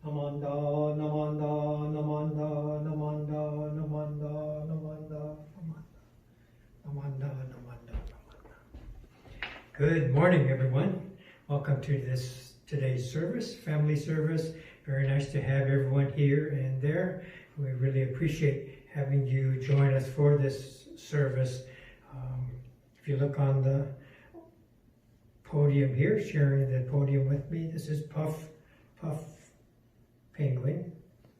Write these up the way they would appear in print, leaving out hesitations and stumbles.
Namanda, Namanda, Namanda, Namanda, Namanda, Namanda, Namanda, Namanda, Namanda. Good morning, everyone. Welcome to today's service, family service. Very nice to have everyone here and there. We really appreciate having you join us for this service. If you look on the podium here, sharing the podium with me, this is Puff Penguin.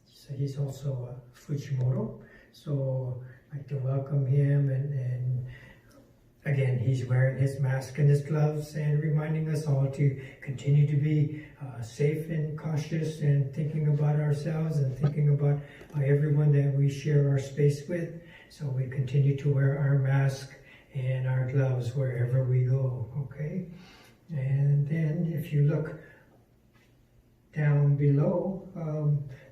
So he's also a Fujimoto. So I'd like to welcome him, and again, he's wearing his mask and his gloves and reminding us all to continue to be safe and cautious and thinking about ourselves and thinking about everyone that we share our space with. So we continue to wear our mask and our gloves wherever we go, okay? And then if you look down below,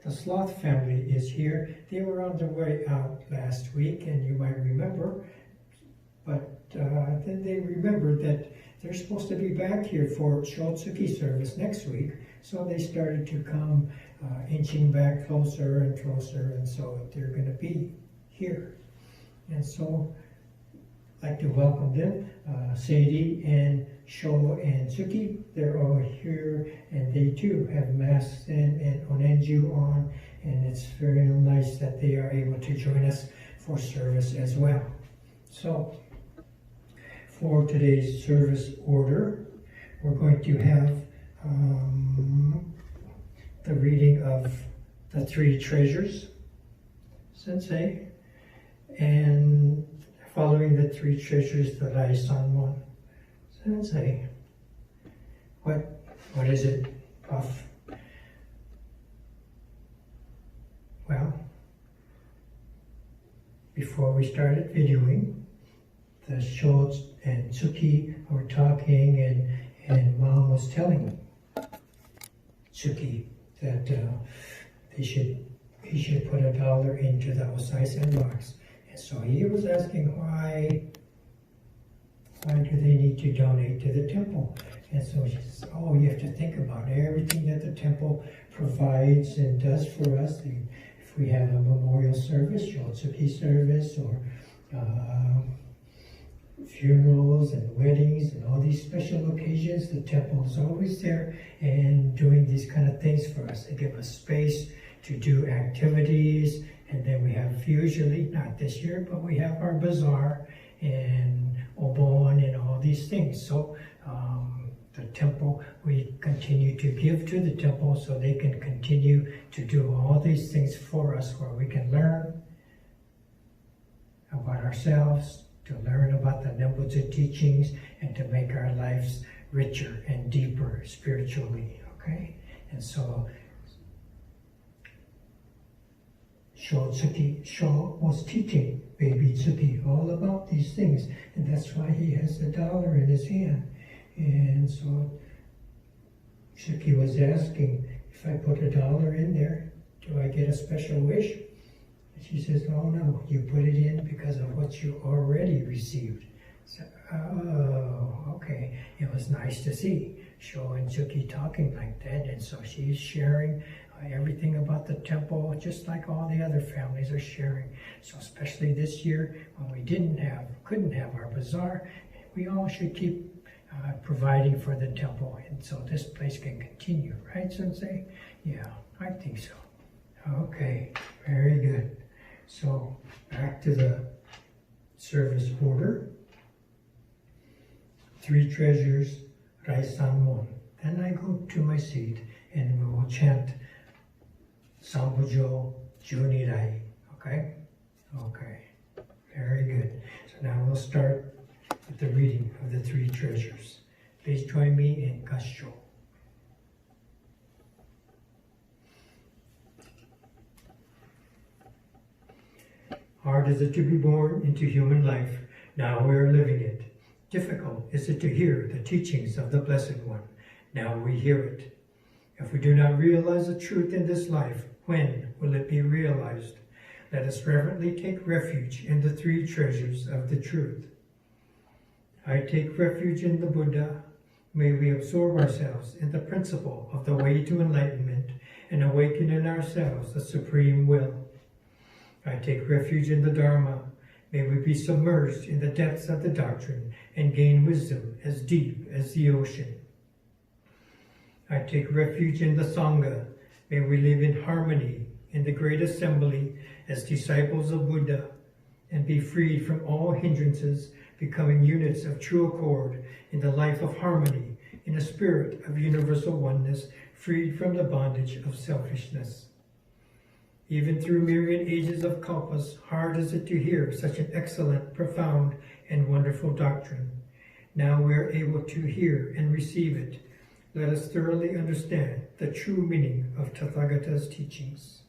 the Sloth family is here. They were on their way out last week, and you might remember, but then they remembered that they're supposed to be back here for Shotsuki service next week, so they started to come inching back closer and closer, and so they're going to be here. And so I'd like to welcome them, Sadie and Sho and Suki. They're all here, and they too have masks and onenju on, and it's very nice that they are able to join us for service as well. So for today's service order, we're going to have the reading of the Three Treasures, Sensei, and following the Three Treasures, the Rai Sanmon. Sensei, what is it, Puff? Well, before we started videoing, the Shots and Tsuki were talking, and Mom was telling Tsuki that he should put $1 into the Osai-sen box. And so he was asking why do they need to donate to the temple? And so she says, oh, you have to think about everything that the temple provides and does for us. If we have a memorial service, Shotsuki service, or funerals and weddings and all these special occasions, the temple is always there and doing these kind of things for us. They give us space to do activities, and then we have usually, not this year, but we have our bazaar and obon and all these things. So the temple, we continue to give to the temple so they can continue to do all these things for us, where we can learn about ourselves, to learn about the Nembutsu teachings, and to make our lives richer and deeper spiritually, okay? And so Sho was teaching baby Tsuki all about these things, and that's why he has $1 in his hand. And so Tsuki was asking, if I put $1 in there, do I get a special wish? And she says, oh no, you put it in because of what you already received. So, oh, okay. It was nice to see Sho and Tsuki talking like that, and so she's sharing everything about the temple, just like all the other families are sharing. So especially this year, when we couldn't have our bazaar, we all should keep providing for the temple, and so this place can continue, right, Sensei? Yeah, I think so. Okay, very good. So back to the service order. Three Treasures, Rai Sanmon. Then I go to my seat, and we will chant Sambujo Junirai, okay? Okay, very good. So now we'll start with the reading of the Three Treasures. Please join me in Gassho. Hard is it to be born into human life, now we are living it. Difficult is it to hear the teachings of the Blessed One, now we hear it. If we do not realize the truth in this life, when will it be realized? Let us reverently take refuge in the Three Treasures of the truth. I take refuge in the Buddha. May we absorb ourselves in the principle of the way to enlightenment and awaken in ourselves the supreme will. I take refuge in the Dharma. May we be submerged in the depths of the doctrine and gain wisdom as deep as the ocean. I take refuge in the Sangha. May we live in harmony in the great assembly as disciples of Buddha and be freed from all hindrances, becoming units of true accord in the life of harmony, in a spirit of universal oneness, freed from the bondage of selfishness. Even through myriad ages of kalpas, hard is it to hear such an excellent, profound, and wonderful doctrine. Now we are able to hear and receive it. Let us thoroughly understand the true meaning of Tathagata's teachings.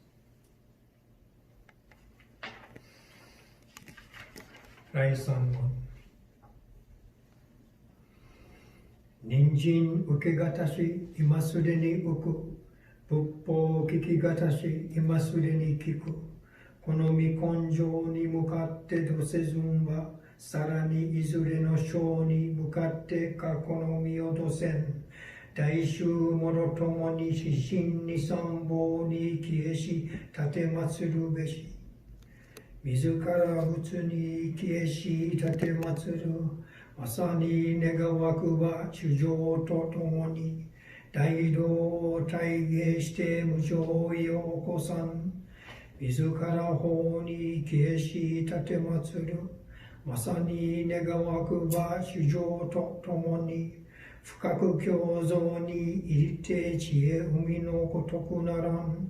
Raisanmon. Ninjin ukegatashi imasudeni uku. Buppo kikigatashi imasudeni kiku. Konomi konjo ni mukatte dosezun wa sarani izure no shou ni mukatte ka konomi o dosen. Daishu morotomo ni shishin ni sambo ni kieshi tatematsuru beshi. Mizukara butsu ni kieshi tatematsuru. Masani negawaku wa chujo to tomo ni. Daido taige shite mujoi o okosan. Mizukara ho ni kieshi tatematsuru. Masani negawaku wa chujo to tomo ni. 深く教蔵に入って知恵海のごとくならん。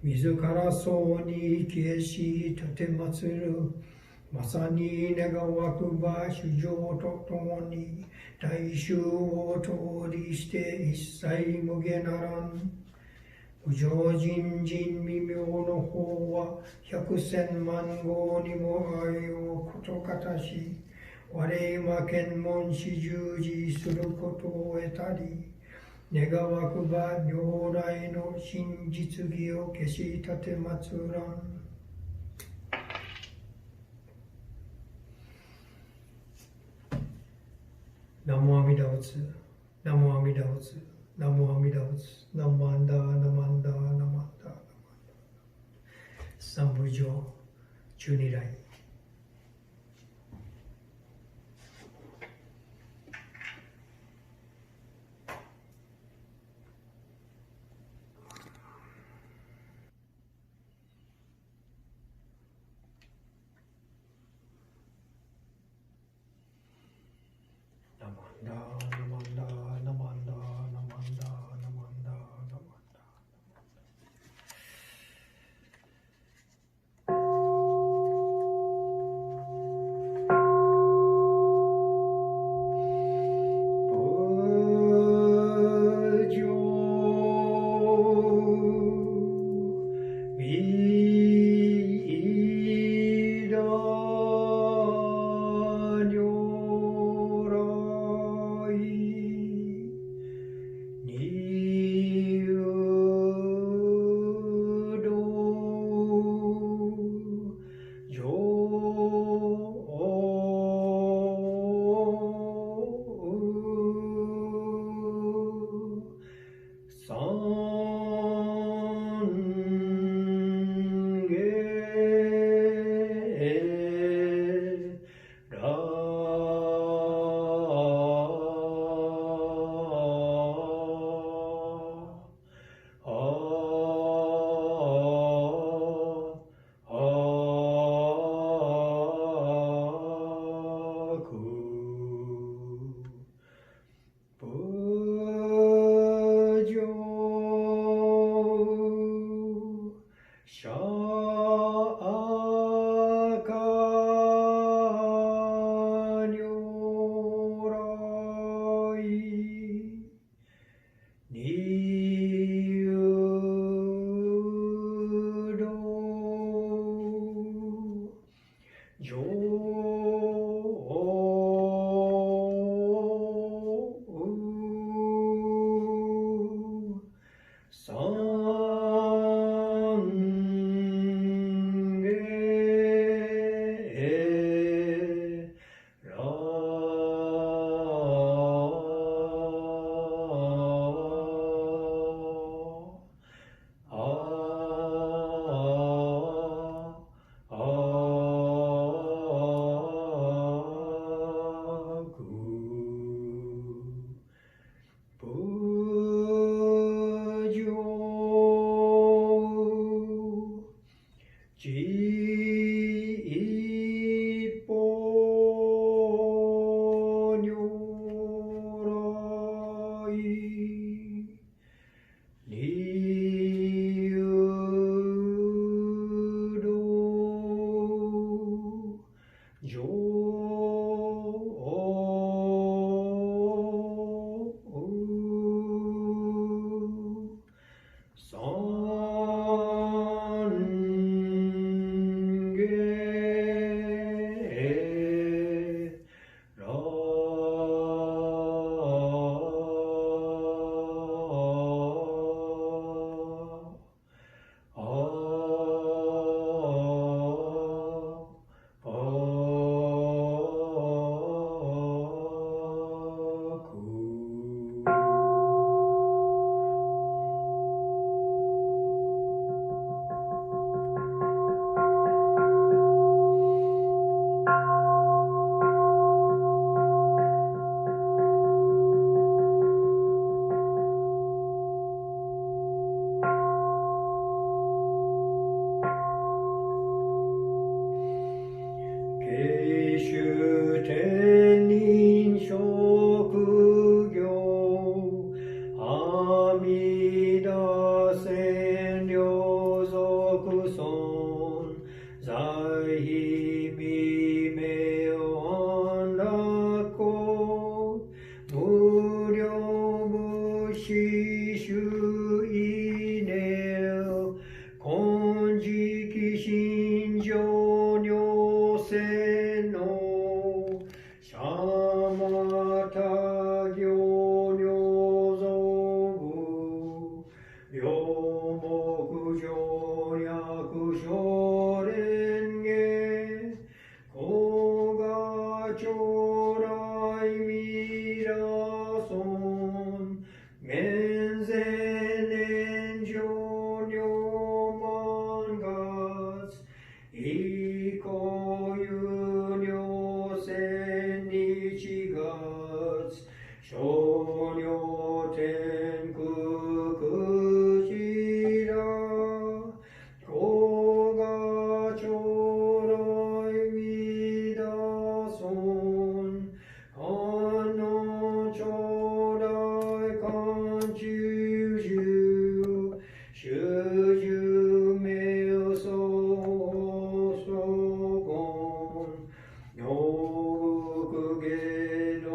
自らそうに消えし立てまつる。まさに願わくば主情とともに大衆を通りして一切無下ならん。無常人人未明の方は百千万号にも愛をことかたし。我今検問し従事することを得たり、願わくば如来の真実義を消し立てまつらん。ナモ阿弥陀仏、ナモ阿弥陀仏、ナモ阿弥陀仏、ナモアンダー、ナマンダー、ナマンダー、ナマンダー。三部上、十二来。両族尊在秘名安楽公無量無死主意念金色心情如せのシャマタ行両族両目上略小蓮華古賀将来未来尊現前年上両万月以降有両千日月少量天空クジラ古賀将来未来尊安の将来漢中樹主樹名相相言洋福芸能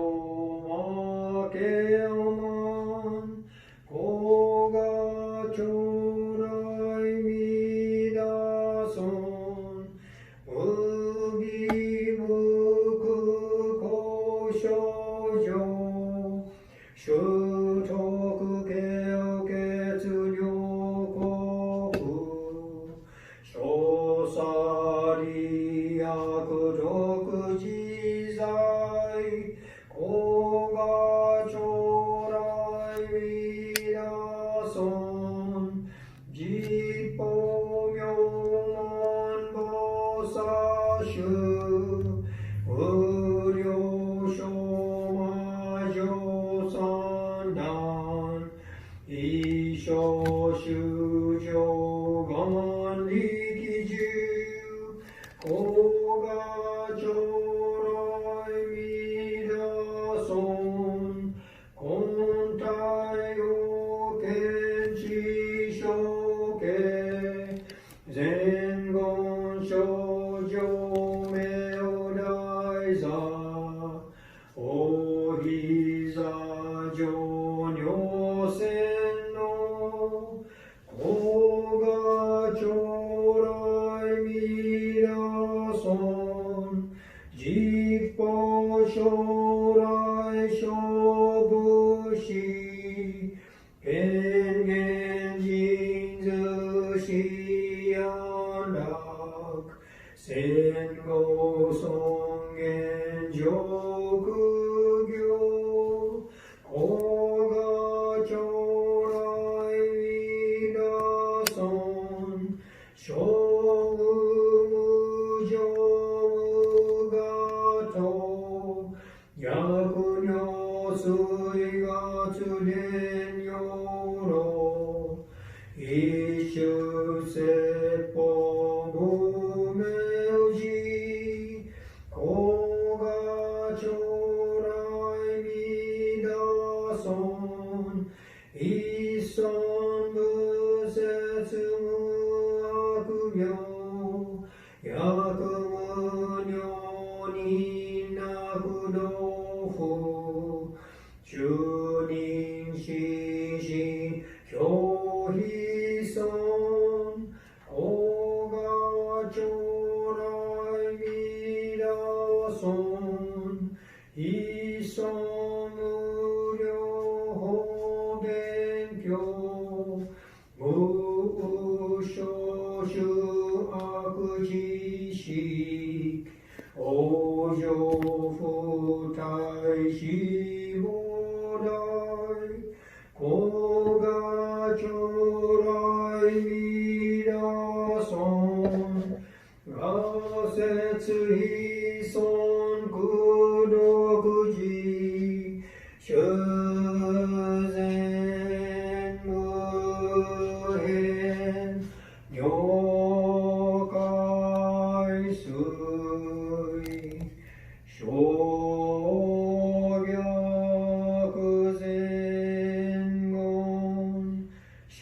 負けおまん古賀将来未来尊無義無苦交渉上習得経血良国小さり悪毒自在古賀将来未来尊実法名門菩薩衆無量小魔女三男一生修上願力中古賀将来未来尊根体を見知証慶前言少女名を大座お膝上如線の古賀将来未来尊実法将来勝負し権限人図し安楽戦後尊厳上苦行古賀将来未来尊小無常無我と逆如水月年陽老一種説法無名寺古賀将来未来尊一尊無説無悪名薬無如になく道夫中人死死表非尊古賀将来未来尊一尊無量法勉強無所主悪知識往生不退死無大古賀将来未来尊我説非尊功徳寺修善無変如海水小逆前言小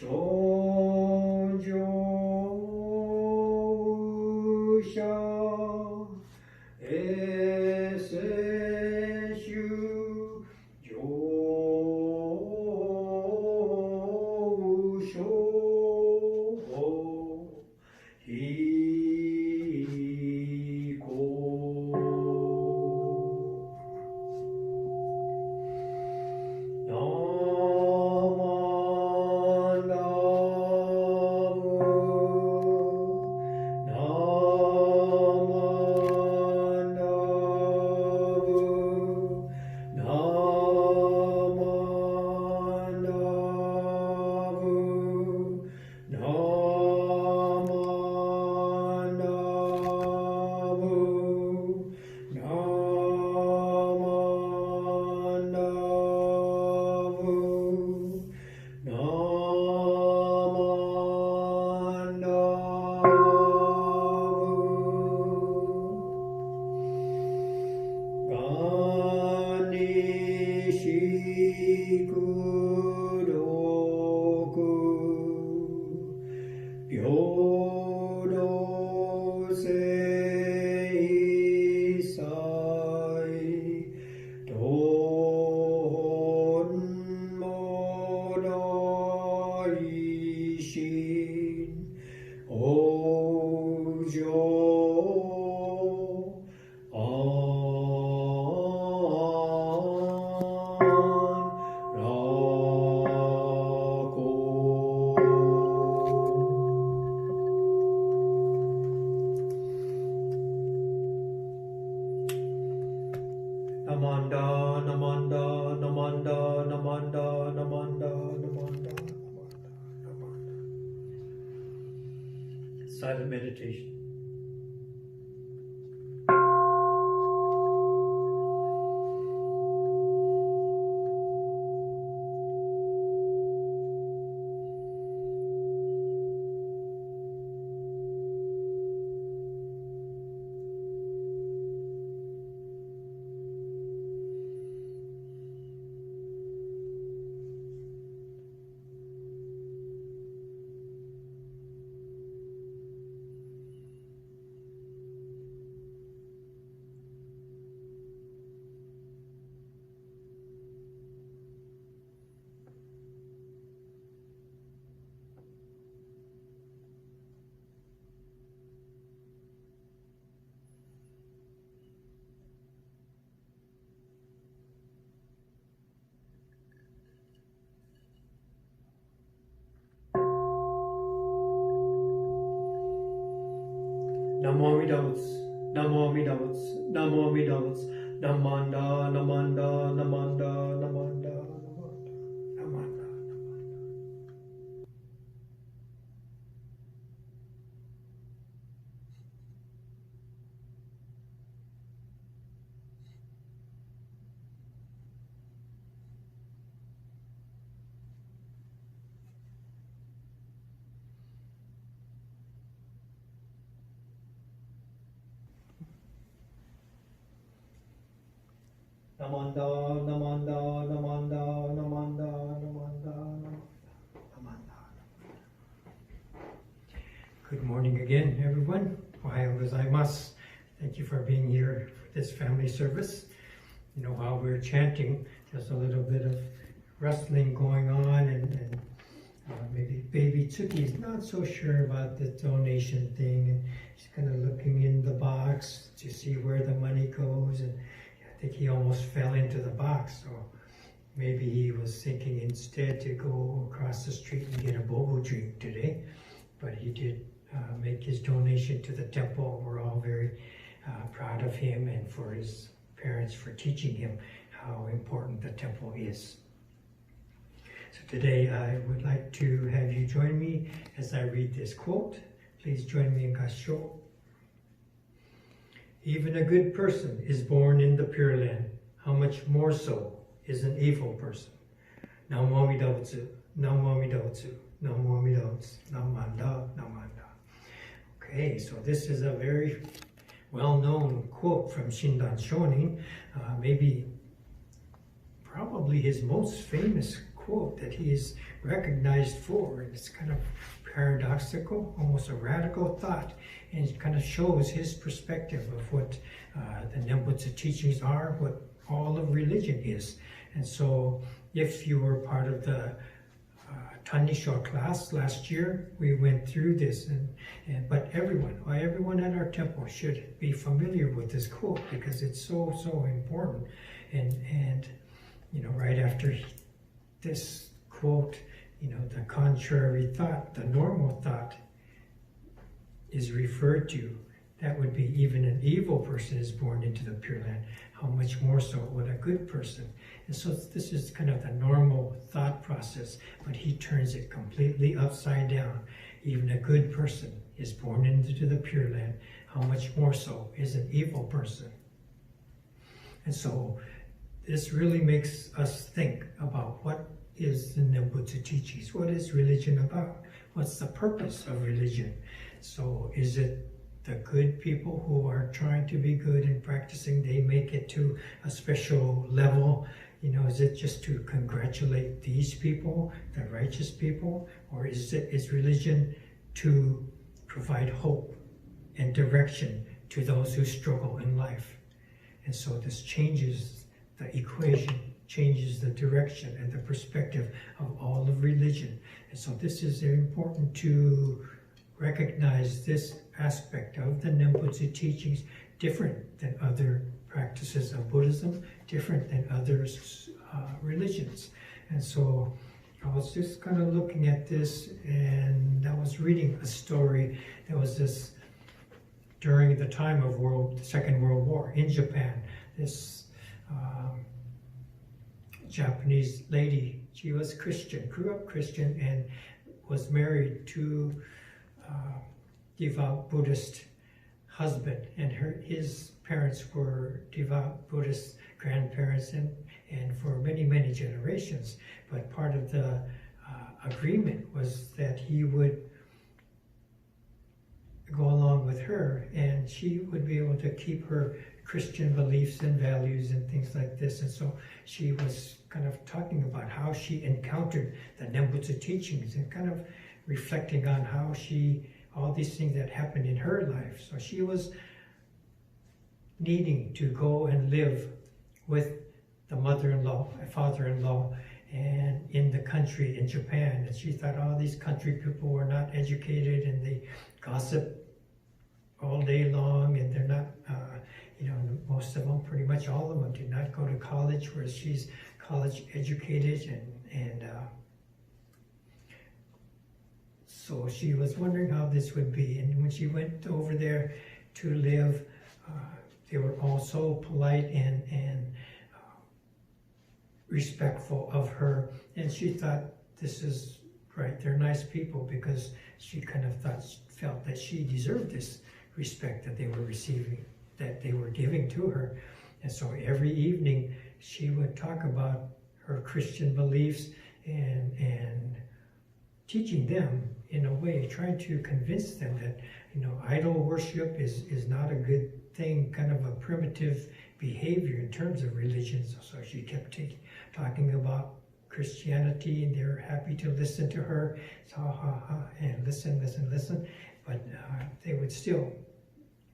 Silent meditation. Namo Amida-butsu, Namo Amida-butsu, Namo Amida-butsu, Namanda, Namanda, Namanda, Namanda, Namanda, Namanda. Namanda, Namanda, Namanda, Namanda, Namanda, Namanda. Good morning again, everyone. Ohayou gozaimasu. Thank you for being here for this family service. You know, while we're chanting, there's a little bit of wrestling going on, and maybe baby Tsuki is not so sure about the donation thing, and she's kind of looking in the box to see where the money goes, and I think he almost fell into the box, so maybe he was thinking instead to go across the street and get a boba drink today, but he did make his donation to the temple. We're all very proud of him and for his parents for teaching him how important the temple is. So today I would like to have you join me as I read this quote. Please join me in Gassho. Even a good person is born in the Pure Land. How much more so is an evil person? Namo Amida-butsu, Namo Amida-butsu, Namo Amida-butsu, Namanda, Namanda. Okay, so this is a very well-known quote from Shindan Shonin, probably his most famous quote that he is recognized for. And it's kind of paradoxical, almost a radical thought, and it kind of shows his perspective of what the Nembutsu teachings are, what all of religion is. And so if you were part of the TANNISHO class last year, we went through this, but everyone at our temple should be familiar with this quote because it's so important. And you know, right after this quote, you know, the contrary thought, the normal thought is referred to. That would be even an evil person is born into the Pure Land. How much more so would a good person? And so this is kind of the normal thought process, but he turns it completely upside down. even a good person is born into the Pure Land, how much more so is an evil person? And so this really makes us think about what is the Nembutsu teachings. What is religion about? What's the purpose of religion? So is it the good people who are trying to be good and practicing, they make it to a special level? You know, is it just to congratulate these people, the righteous people? Or is religion to provide hope and direction to those who struggle in life? And so this changes the equation, changes the direction and the perspective of all of religion. And so this is important to recognize this aspect of the Nembutsu teachings, different than other practices of Buddhism, different than other religions. And so I was just kind of looking at this, and I was reading a story. There was this, during the time of the Second World War in Japan, this Japanese lady, she was Christian, grew up Christian, and was married to devout Buddhist husband, and his parents were devout Buddhist grandparents, and for many, many generations. But part of the agreement was that he would go along with her, and she would be able to keep her Christian beliefs and values and things like this. And so she was kind of talking about how she encountered the Nembutsu teachings and kind of reflecting on how all these things that happened in her life. So she was needing to go and live with the mother-in-law, father-in-law, and in the country in Japan. And she thought all these country people were not educated, and they gossip all day long, and they're not, you know, most of them, pretty much all of them, did not go to college, whereas she's college educated, and so she was wondering how this would be. And when she went over there to live, they were all so polite and respectful of her, and she thought, this is right, they're nice people, because she kind of felt that she deserved this respect that they were receiving, that they were giving to her. And so every evening she would talk about her Christian beliefs and teaching them in a way, trying to convince them that, you know, idol worship is not a good thing, kind of a primitive behavior in terms of religion. So she kept talking about Christianity, and they were happy to listen to her, so, and listen. But they would still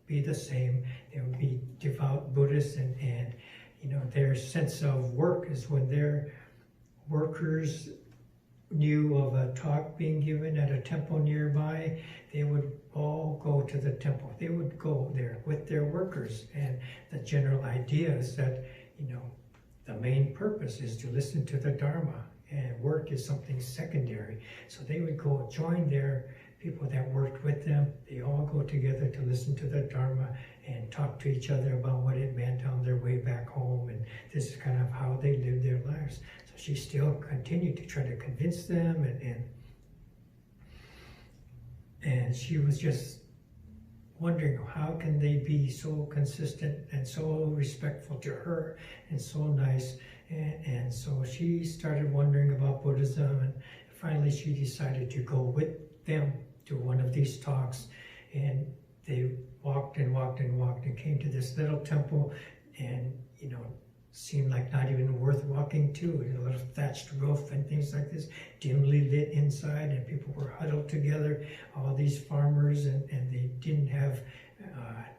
be the same. They would be devout Buddhists, and you know, their sense of work is when their workers knew of a talk being given at a temple nearby, they would all go to the temple. They would go there with their workers, and the general idea is that, you know, the main purpose is to listen to the Dharma, and work is something secondary. So they would go join their people that worked with them. They all go together to listen to the Dharma and talk to each other about what it meant on their way back home, and this is kind of how they lived their lives. So she still continued to try to convince them, and she was just wondering, how can they be so consistent and so respectful to her and so nice? And so she started wondering about Buddhism, and finally she decided to go with them to one of these talks. And they walked and came to this little temple, and, you know, seemed like not even worth walking to. A little thatched roof and things like this, dimly lit inside, and people were huddled together, all these farmers, and they didn't have,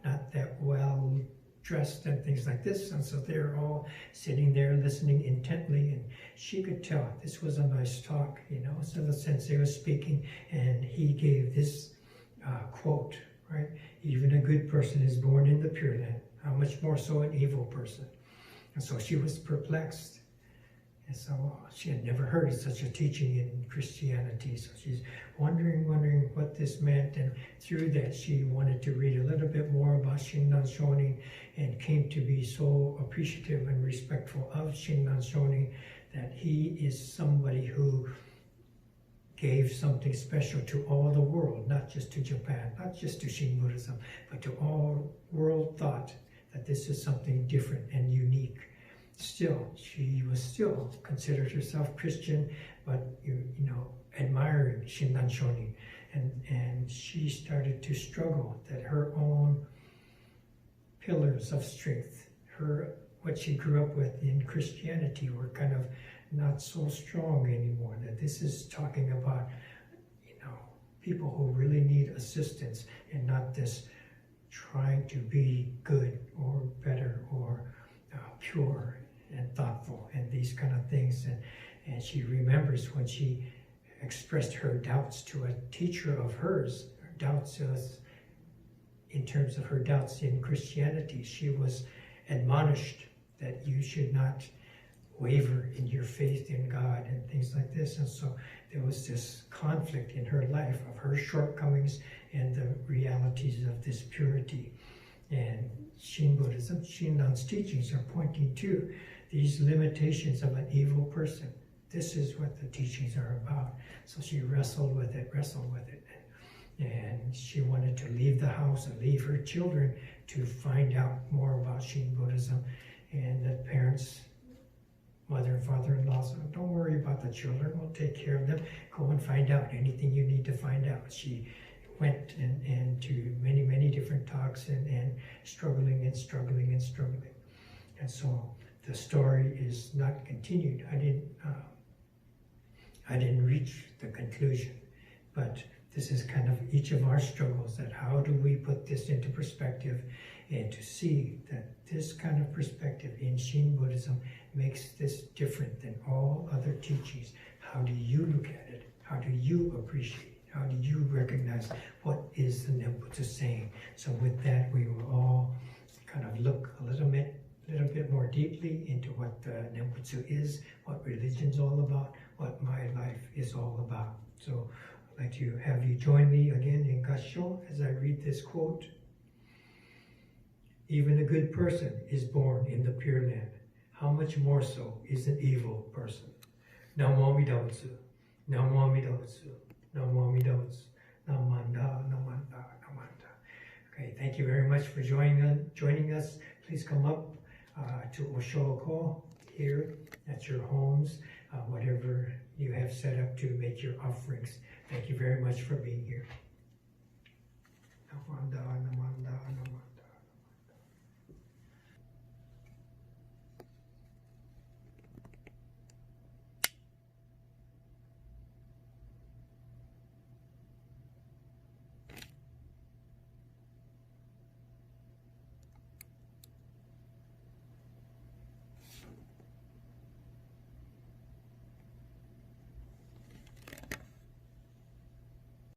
not that well dressed and things like this, and so they're all sitting there listening intently, and she could tell this was a nice talk, you know. So the sensei was speaking, and he gave this quote, right? Even a good person is born in the Pure Land, how much more so an evil person? And so she was perplexed. And so she had never heard of such a teaching in Christianity. So she's wondering what this meant. And through that, she wanted to read a little bit more about Shinran Shonin, and came to be so appreciative and respectful of Shinran Shonin, that he is somebody who gave something special to all the world, not just to Japan, not just to Shin Buddhism, but to all world thought that this is something different and unique. Still, she was still considered herself Christian, but admiring Shinran Shonin. And she started to struggle that her own pillars of strength, what she grew up with in Christianity were kind of not so strong anymore. That this is talking about, people who really need assistance and not this trying to be good or better or pure and thoughtful and these kind of things. And she remembers when she expressed her doubts to a teacher of hers, her doubts in terms of her doubts in Christianity. She was admonished that you should not waver in your faith in God and things like this. And so there was this conflict in her life of her shortcomings and the realities of this purity. And Shin Buddhism, Shinran's teachings are pointing to these limitations of an evil person. This is what the teachings are about. So she wrestled with it. And she wanted to leave the house and leave her children to find out more about Shin Buddhism. And the parents, mother and father-in-law said, don't worry about the children, we'll take care of them. Go and find out anything you need to find out. She went and to many, many different talks and struggling. And so the story is not continued. I didn't reach the conclusion, but this is kind of each of our struggles, that how do we put this into perspective and to see that this kind of perspective in Shin Buddhism makes this different than all other teachings. How do you look at it? How do you appreciate it? How do you recognize what is the Nembutsu saying? So with that, we will all kind of look a little bit more deeply into what the Nembutsu is, what religion's all about, what my life is all about. So I'd like to have you join me again in Gassho as I read this quote. Even a good person is born in the Pure Land. How much more so is an evil person? Namo Amida Butsu, Namo Amida Butsu, Namo Amida Butsu, Namanda, Namanda, Namanda. Okay, thank you very much for joining us. Please come up to Oshoko here at your homes, whatever you have set up to make your offerings. Thank you very much for being here. Namanda, Namanda, Namanda.